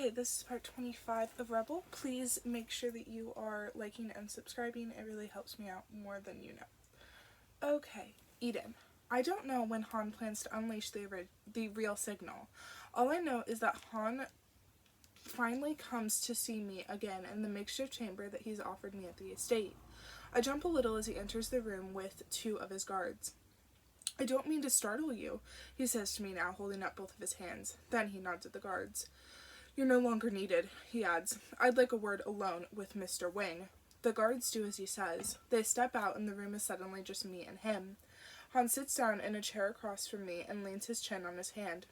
Okay, this is part 25 of Rebel. Please make sure that you are liking and subscribing. It really helps me out more than you know. Okay, Eden. I don't know when Han plans to unleash the real signal. All I know is that Han finally comes to see me again in the makeshift chamber that he's offered me at the estate. I jump a little as he enters the room with two of his guards. I don't mean to startle you, he says to me now, holding up both of his hands. Then he nods at the guards. You're no longer needed, he adds. I'd like a word alone with Mr. Wing. The guards do as he says. They step out and the room is suddenly just me and him. Han sits down in a chair across from me and leans his chin on his hand.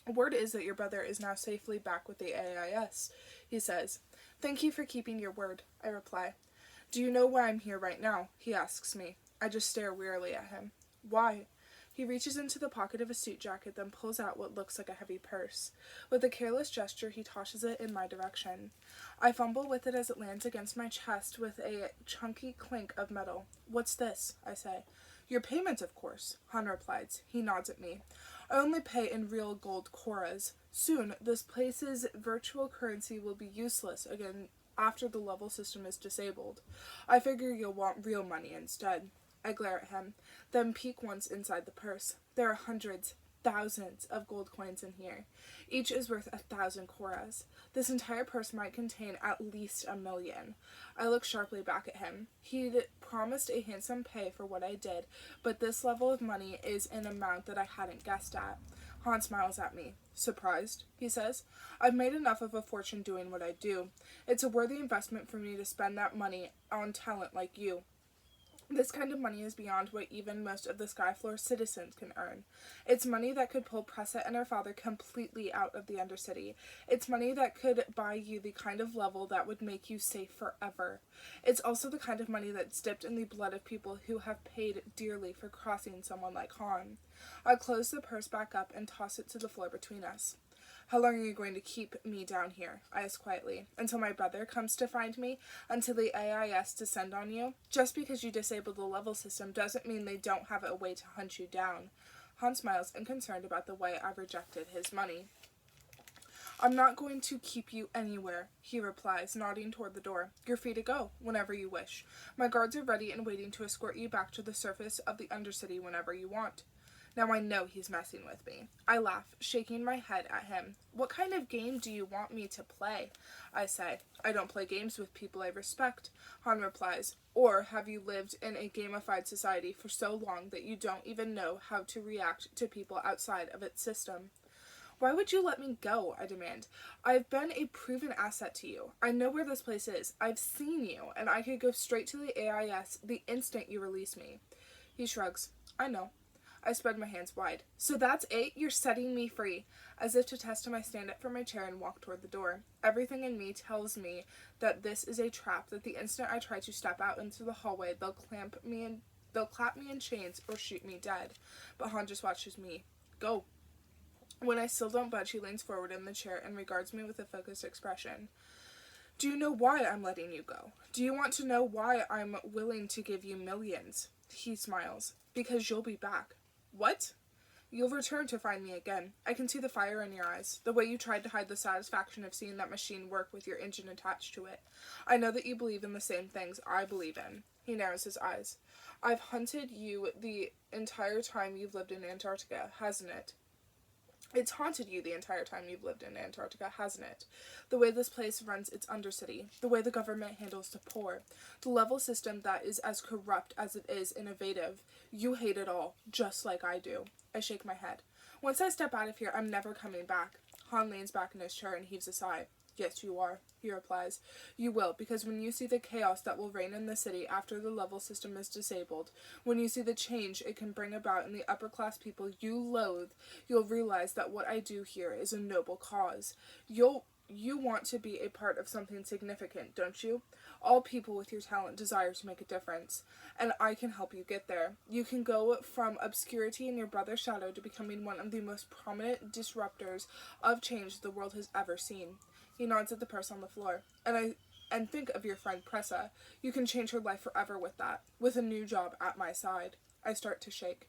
Word is that your brother is now safely back with the AIS, he says. Thank you for keeping your word, I reply. Do you know why I'm here right now? He asks me. I just stare wearily at him. Why? He reaches into the pocket of a suit jacket, then pulls out what looks like a heavy purse. With a careless gesture, he tosses it in my direction. I fumble with it as it lands against my chest with a chunky clink of metal. What's this? I say. Your payment, of course, Han replies. He nods at me. I only pay in real gold koras. Soon, this place's virtual currency will be useless again after the level system is disabled. I figure you'll want real money instead. I glare at him, then peek once inside the purse. There are hundreds, thousands of gold coins in here. Each is worth 1,000 koras. This entire purse might contain at least 1,000,000. I look sharply back at him. He'd promised a handsome pay for what I did, but this level of money is an amount that I hadn't guessed at. Han smiles at me. Surprised, he says. I've made enough of a fortune doing what I do. It's a worthy investment for me to spend that money on talent like you. This kind of money is beyond what even most of the Skyfloor citizens can earn. It's money that could pull Pressa and her father completely out of the Undercity. It's money that could buy you the kind of level that would make you safe forever. It's also the kind of money that's dipped in the blood of people who have paid dearly for crossing someone like Han. I close the purse back up and toss it to the floor between us. How long are you going to keep me down here? I ask quietly. Until my brother comes to find me? Until the AIS descend on you? Just because you disable the level system doesn't mean they don't have a way to hunt you down. Han smiles, unconcerned about the way I've rejected his money. I'm not going to keep you anywhere, he replies, nodding toward the door. You're free to go, whenever you wish. My guards are ready and waiting to escort you back to the surface of the Undercity whenever you want. Now I know he's messing with me. I laugh, shaking my head at him. What kind of game do you want me to play? I say. I don't play games with people I respect, Han replies. Or have you lived in a gamified society for so long that you don't even know how to react to people outside of its system? Why would you let me go? I demand. I've been a proven asset to you. I know where this place is. I've seen you, and I could go straight to the AIS the instant you release me. He shrugs. I know. I spread my hands wide. So that's it? You're setting me free. As if to test him, I stand up from my chair and walk toward the door. Everything in me tells me that this is a trap, that the instant I try to step out into the hallway, they'll clap me in chains or shoot me dead. But Han just watches me. Go. When I still don't budge, he leans forward in the chair and regards me with a focused expression. Do you know why I'm letting you go? Do you want to know why I'm willing to give you millions? He smiles. Because you'll be back. What? You'll return to find me again. I can see the fire in your eyes, the way you tried to hide the satisfaction of seeing that machine work with your engine attached to it. I know that you believe in the same things I believe in. He narrows his eyes. I've hunted you the entire time you've lived in Antarctica, hasn't it? It's haunted you the entire time you've lived in Antarctica, hasn't it? The way this place runs its Undercity, the way the government handles the poor, the level system that is as corrupt as it is innovative. You hate it all, just like I do. I shake my head. Once I step out of here, I'm never coming back. Han leans back in his chair and heaves a sigh. Yes, you are, he replies. You will, because when you see the chaos that will reign in the city after the level system is disabled, when you see the change it can bring about in the upper-class people you loathe, you'll realize that what I do here is a noble cause. You want to be a part of something significant, don't you? All people with your talent desire to make a difference, and I can help you get there. You can go from obscurity in your brother's shadow to becoming one of the most prominent disruptors of change the world has ever seen. He nods at the purse on the floor. And think of your friend Pressa. You can change her life forever with that, with a new job at my side. I start to shake.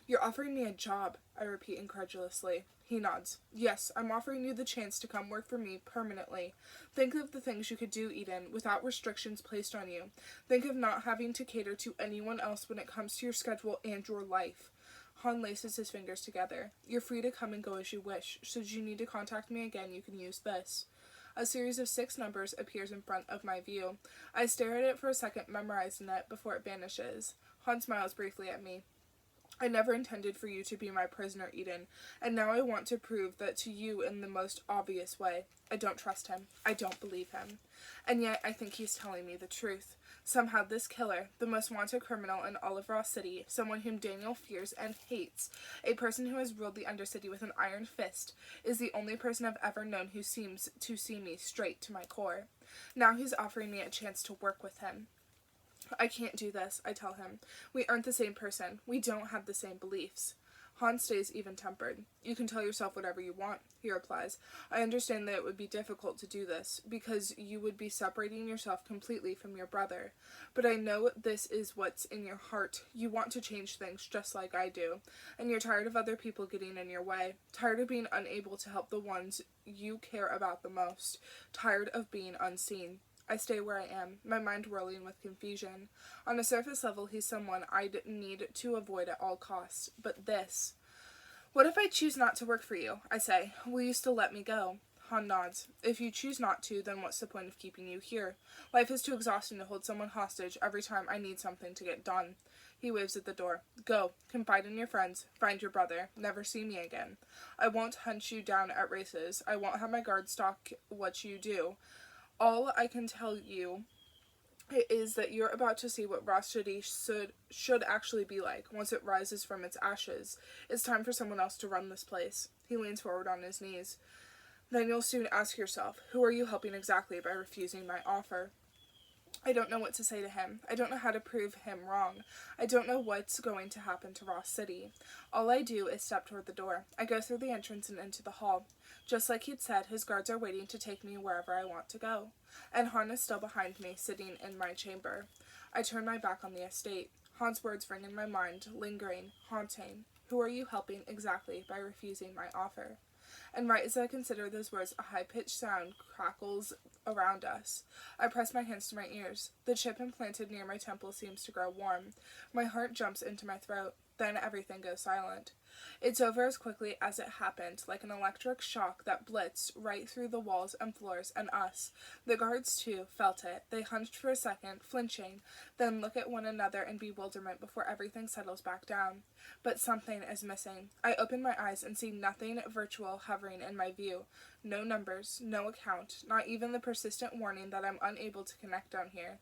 You're offering me a job, I repeat incredulously. He nods. Yes, I'm offering you the chance to come work for me permanently. Think of the things you could do, Eden, without restrictions placed on you. Think of not having to cater to anyone else when it comes to your schedule and your life. Han laces his fingers together. You're free to come and go as you wish. Should you need to contact me again, you can use this. A series of 6 numbers appears in front of my view. I stare at it for a second, memorizing it before it vanishes. Han smiles briefly at me. I never intended for you to be my prisoner, Eden, and now I want to prove that to you in the most obvious way. I don't trust him. I don't believe him. And yet I think he's telling me the truth. Somehow this killer, the most wanted criminal in all of Ross City, someone whom Daniel fears and hates, a person who has ruled the Undercity with an iron fist, is the only person I've ever known who seems to see me straight to my core. Now he's offering me a chance to work with him. I can't do this, I tell him. We aren't the same person. We don't have the same beliefs. Han stays even-tempered. You can tell yourself whatever you want, he replies. I understand that it would be difficult to do this, because you would be separating yourself completely from your brother. But I know this is what's in your heart. You want to change things just like I do. And you're tired of other people getting in your way. Tired of being unable to help the ones you care about the most. Tired of being unseen. I stay where I am, my mind whirling with confusion. On a surface level, he's someone I'd need to avoid at all costs. But this... What if I choose not to work for you? I say. Will you still let me go? Han nods. If you choose not to, then what's the point of keeping you here? Life is too exhausting to hold someone hostage every time I need something to get done. He waves at the door. Go. Confide in your friends. Find your brother. Never see me again. I won't hunt you down at races. I won't have my guards stalk what you do. All I can tell you is that you're about to see what Ross City should actually be like once it rises from its ashes. It's time for someone else to run this place. He leans forward on his knees. Then you'll soon ask yourself, who are you helping exactly by refusing my offer? I don't know what to say to him. I don't know how to prove him wrong. I don't know what's going to happen to Ross City. All I do is step toward the door. I go through the entrance and into the hall. Just like he'd said, his guards are waiting to take me wherever I want to go. And Han is still behind me, sitting in my chamber. I turn my back on the estate. Han's words ring in my mind, lingering, haunting. Who are you helping exactly by refusing my offer? And right as I consider those words, a high-pitched sound crackles around us. I press my hands to my ears. The chip implanted near my temple seems to grow warm. My heart jumps into my throat. Then everything goes silent. It's over as quickly as it happened, like an electric shock that blitzed right through the walls and floors and us. The guards, too, felt it. They hunched for a second, flinching, then look at one another in bewilderment before everything settles back down. But something is missing. I open my eyes and see nothing virtual hovering in my view. No numbers, no account, not even the persistent warning that I'm unable to connect down here.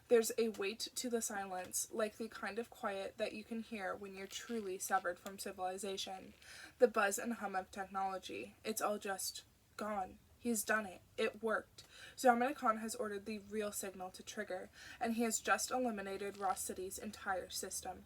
There's a weight to the silence, like the kind of quiet that you can hear when you're truly severed from civilization. The buzz and hum of technology. It's all just gone. He's done it. It worked. Zalman Khan has ordered the real signal to trigger, and he has just eliminated Ross City's entire system.